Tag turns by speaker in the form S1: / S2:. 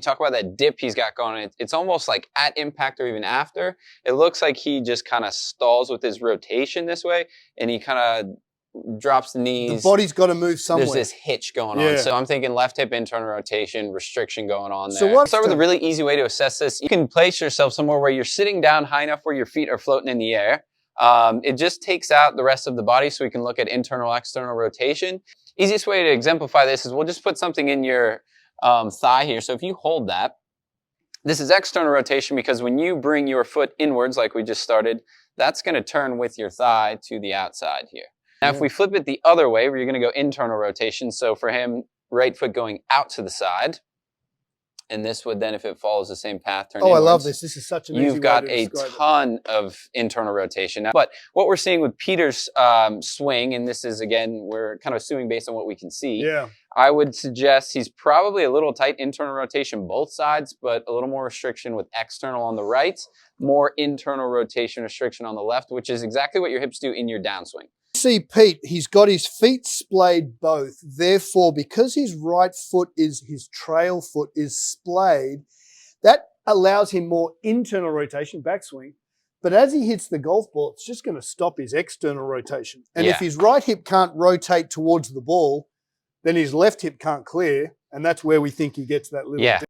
S1: talk about that dip he's got going, it's almost like at impact or even after. It looks like he just kind of stalls with his rotation this way, and he kind of drops the knees.
S2: The body's got to move somewhere.
S1: There's this hitch going on. So I'm thinking left hip internal rotation, restriction going on there.
S2: So
S1: I'll start with a really easy way to assess this. You can place yourself somewhere where you're sitting down high enough where your feet are floating in the air. It just takes out the rest of the body so we can look at internal, external rotation. Easiest way to exemplify this is we'll just put something in your thigh here. So if you hold that, this is external rotation because when you bring your foot inwards like we just started, that's going to turn with your thigh to the outside here. Now, if we flip it the other way, where you're going to go internal rotation, so for him, right foot going out to the side, and this would then, if it follows the same path, turn inwards.
S2: I love this. This is such an easy way to describe it.
S1: You've got a ton of internal rotation. But what we're seeing with Peter's swing, and this is, again, we're kind of assuming based on what we can see, I would suggest he's probably a little tight internal rotation both sides, but a little more restriction with external on the right, more internal rotation restriction on the left, which is exactly what your hips do in your downswing.
S2: See Pete, he's got his feet splayed both. Therefore, because his right foot is, his trail foot is splayed, that allows him more internal rotation, backswing. But as he hits the golf ball, it's just going to stop his external rotation. And if his right hip can't rotate towards the ball, then his left hip can't clear. And that's where we think he gets that little dip.